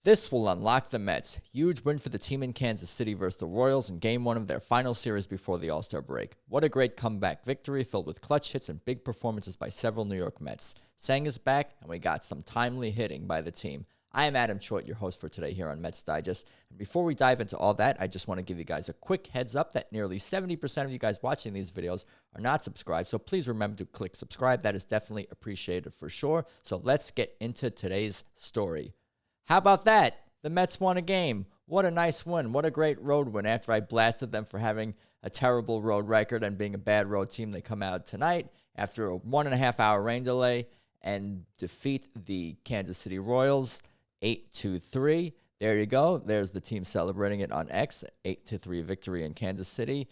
This will unlock the Mets. Huge win for the team in Kansas City versus the Royals in Game 1 of their final series before the All-Star break. What a great comeback victory filled with clutch hits and big performances by several New York Mets. Senga's back, and we got some timely hitting by the team. I am Adam Choit, your host for today here on Mets Digest. And before we dive into all that, I just want to give you guys a quick heads up that nearly 70% of you guys watching these videos are not subscribed. So please remember to click subscribe. That is definitely appreciated for sure. So let's get into today's story. How about that? The Mets won a game. What a nice win. What a great road win. After I blasted them for having a terrible road record and being a bad road team, they come out tonight after a 1.5-hour rain delay and defeat the Kansas City Royals 8-3. There you go. There's the team celebrating it on X. 8-3 victory in Kansas City.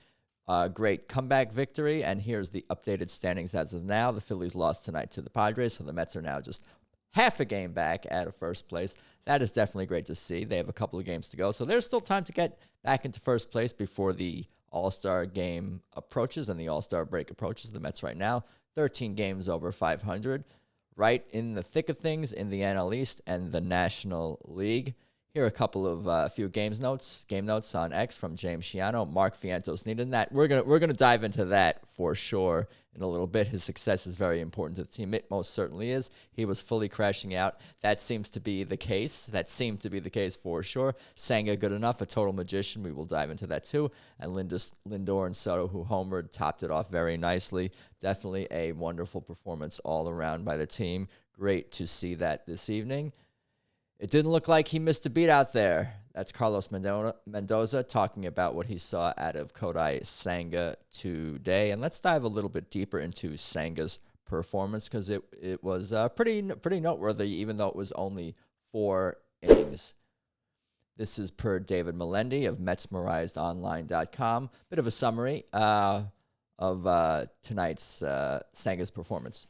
Great comeback victory. And here's the updated standings as of now. The Phillies lost tonight to the Padres, so the Mets are now just half a game back out of first place. That is definitely great to see. They have a couple of games to go, so there's still time to get back into first place before the All-Star game approaches and the All-Star break approaches. The Mets right now, 13 games over 500, right in the thick of things in the NL East and the National League. Here are a couple of game notes on X from James Shiano. Mark Vientos needed that. We're gonna dive into that for sure in a little bit. His success is very important to the team. It most certainly is. He was fully crashing out. That seems to be the case. That seemed to be the case for sure. Senga good enough, a total magician. We will dive into that too. And Lindor and Soto, who homered, topped it off very nicely. Definitely a wonderful performance all around by the team. Great to see that this evening. It didn't look like he missed a beat out there. That's Carlos Mendoza talking about what he saw out of Kodai Senga today. And let's dive a little bit deeper into Senga's performance because it was pretty noteworthy, even though it was only 4 innings. This is per David Melendi of MetsMerizedOnline.com. Bit of a summary of tonight's Senga's performance.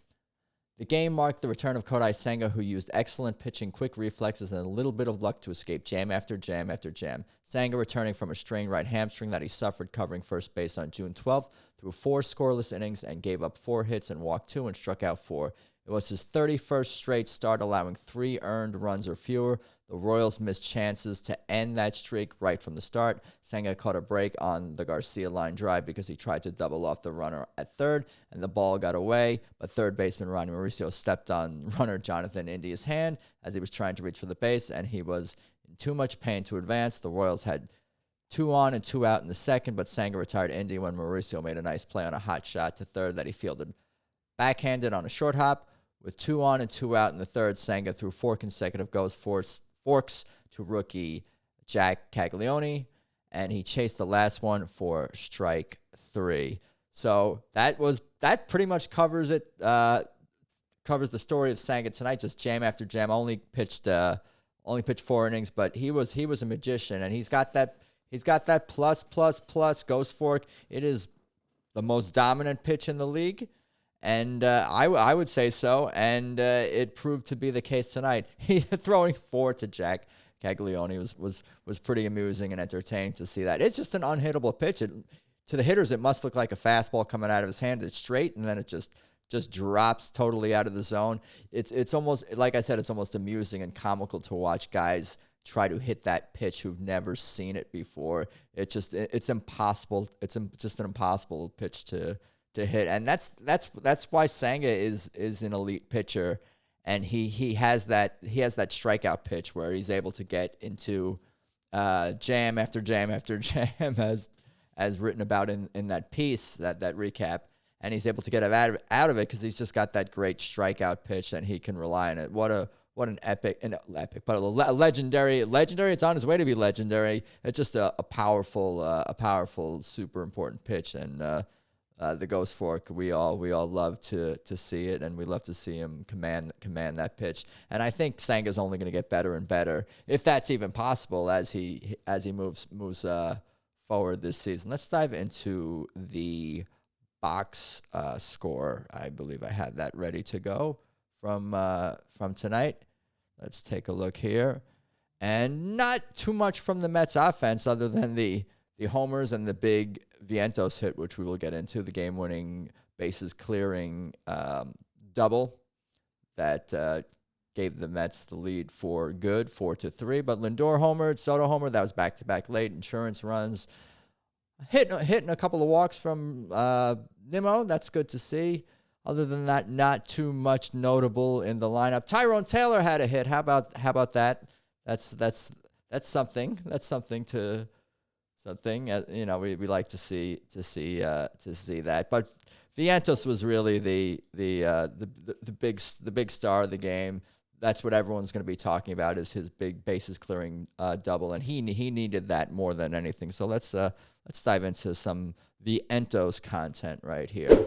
The game marked the return of Kodai Senga, who used excellent pitching, quick reflexes, and a little bit of luck to escape jam after jam after jam. Senga returning from a strained right hamstring that he suffered covering first base on June 12th, threw 4 scoreless innings and gave up 4 hits and walked 2 and struck out 4. It was his 31st straight start, allowing 3 earned runs or fewer. The Royals missed chances to end that streak right from the start. Senga caught a break on the Garcia line drive because he tried to double off the runner at third, and the ball got away, but third baseman Ronnie Mauricio stepped on runner Jonathan India's hand as he was trying to reach for the base, and he was in too much pain to advance. The Royals had 2 on and 2 out in the second, but Senga retired India when Mauricio made a nice play on a hot shot to third that he fielded backhanded on a short hop. With 2 on and 2 out in the third, Senga threw 4 consecutive forks to rookie Jack Caglione, and he chased the last one for strike 3. So that pretty much covers it. Covers the story of Senga tonight. Just jam after jam. Only pitched 4 innings, but he was a magician, and he's got that plus ghost fork. It is the most dominant pitch in the league. And I would say so, and it proved to be the case tonight. He throwing 4 to Jack Caglione was pretty amusing and entertaining to see that. It's just an unhittable pitch. To the hitters, it must look like a fastball coming out of his hand. It's straight, and then it just drops totally out of the zone. It's almost, like I said, it's almost amusing and comical to watch guys try to hit that pitch who've never seen it before. It's impossible. It's just an impossible pitch to hit, and that's why Senga is an elite pitcher, and he has that strikeout pitch where he's able to get into jam after jam after jam as written about in that piece, that recap, and he's able to get out of it because he's just got that great strikeout pitch and he can rely on it. What an epic, but a legendary. It's on its way to be legendary. It's just a powerful, super important pitch, and the ghost fork, we all love to see it, and we love to see him command that pitch. And I think Senga's only going to get better and better, if that's even possible, as he moves forward this season. Let's dive into the box score. I believe I had that ready to go from tonight. Let's take a look here, and not too much from the Mets offense, other than the homers and the big Vientos hit, which we will get into, the game-winning bases clearing double that gave the Mets the lead for good, 4-3. But Lindor homered, Soto homered. That was back-to-back late insurance runs. Hitting a couple of walks from Nimmo. That's good to see. Other than that, not too much notable in the lineup. Tyrone Taylor had a hit. How about that? That's something. That's something. We like to see that. But Vientos was really the big star of the game. That's what everyone's going to be talking about, is his big bases clearing double, and he needed that more than anything. So let's dive into some Vientos content right here.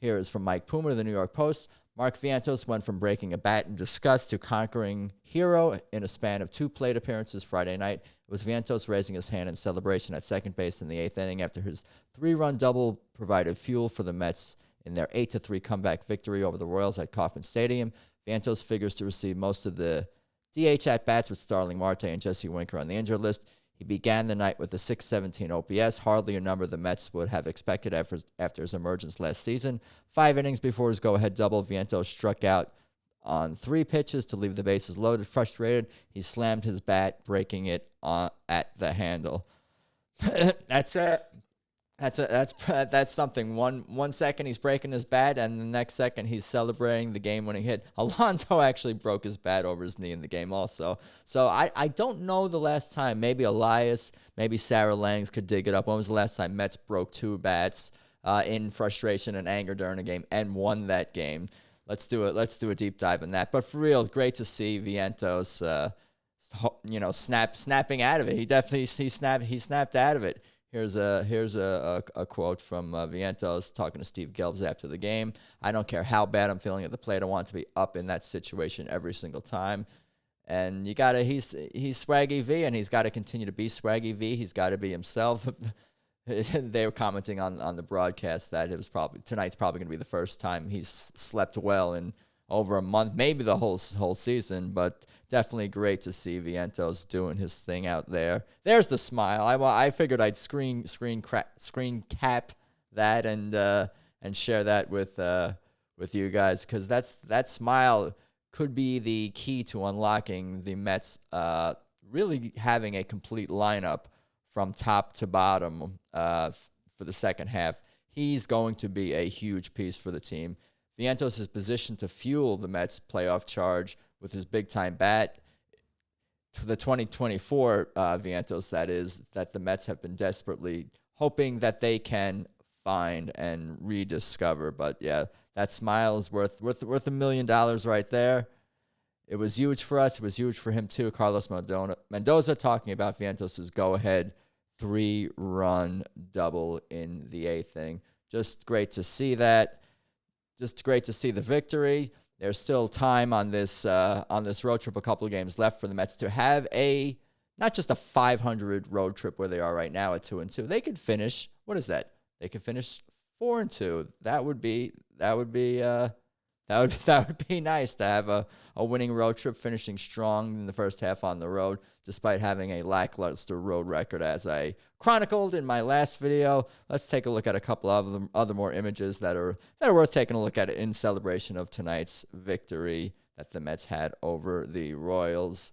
Here is from Mike Puma of the New York Post. Mark Vientos went from breaking a bat in disgust to conquering hero in a span of 2 plate appearances Friday night. It was Vientos raising his hand in celebration at second base in the 8th inning after his 3-run double provided fuel for the Mets in their 8-3 comeback victory over the Royals at Kauffman Stadium. Vientos figures to receive most of the DH at-bats with Starling Marte and Jesse Winker on the injured list. He began the night with a .617 OPS, hardly a number the Mets would have expected after his emergence last season. 5 innings before his go-ahead double, Vientos struck out on 3 pitches to leave the bases loaded. Frustrated, he slammed his bat, breaking it at the handle. That's something. One second he's breaking his bat, and the next second he's celebrating the game-winning hit. Alonso actually broke his bat over his knee in the game also. So I don't know the last time. Maybe Elias, maybe Sarah Langs could dig it up. When was the last time Mets broke 2 bats in frustration and anger during a game and won that game? Let's do it. Let's do a deep dive in that. But for real, great to see Vientos, snapping out of it. He snapped out of it. Here's a quote from Vientos talking to Steve Gelbs after the game. I don't care how bad I'm feeling at the plate. I want to be up in that situation every single time. And he's Swaggy V, and he's got to continue to be Swaggy V. He's got to be himself. They were commenting on the broadcast that tonight's probably going to be the first time he's slept well in over a month, maybe the whole season, but definitely great to see Vientos doing his thing out there. There's the smile. I figured I'd screen cap that and share that with you guys, because that smile could be the key to unlocking the Mets really having a complete lineup from top to bottom for the second half. He's going to be a huge piece for the team. Vientos is positioned to fuel the Mets' playoff charge with his big-time bat. For the 2024 Vientos, that the Mets have been desperately hoping that they can find and rediscover. But yeah, that smile is worth $1 million right there. It was huge for us. It was huge for him too. Carlos Mendoza talking about Vientos' go-ahead 3-run double in the 8th inning. Just great to see that. Just great to see the victory. There's still time on this road trip, a couple of games left for the Mets to have not just a 500 road trip where they are right now at 2-2. They could finish, what is that? They could finish 4-2. That would be nice to have a winning road trip, finishing strong in the first half on the road, despite having a lackluster road record, as I chronicled in my last video. Let's take a look at a couple of other more images that are worth taking a look at in celebration of tonight's victory that the Mets had over the Royals.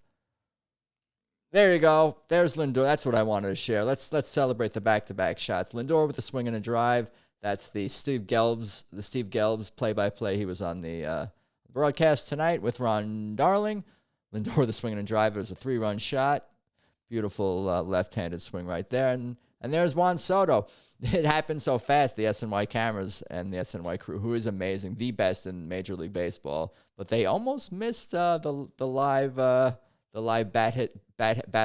There you go. There's Lindor. That's what I wanted to share. Let's celebrate the back-to-back shots. Lindor with the swing and a drive. That's the Steve Gelbs play-by-play. He was on the broadcast tonight with Ron Darling. Lindor with the swing and a drive. It was a 3-run shot. Beautiful left-handed swing right there. And there's Juan Soto. It happened so fast, the SNY cameras and the SNY crew, who is amazing, the best in Major League Baseball. But they almost missed the live bat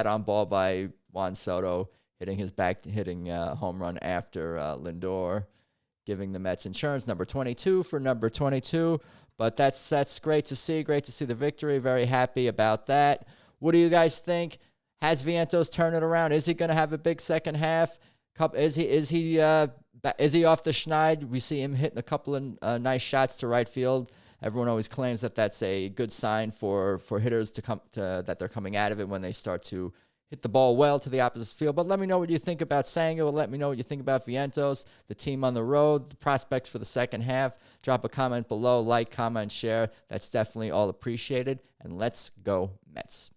on ball by Juan Soto, hitting home run after Lindor, giving the Mets insurance, number 22 for number 22. But that's great to see. Great to see the victory. Very happy about that. What do you guys think? Has Vientos turned it around? Is he going to have a big second half? Is he off the schneid? We see him hitting a couple of nice shots to right field. Everyone always claims that that's a good sign for hitters that they're coming out of it when they start to hit the ball well to the opposite field. But let me know what you think about Senga. Let me know what you think about Vientos, the team on the road, the prospects for the second half. Drop a comment below, like, comment, share. That's definitely all appreciated. And let's go Mets.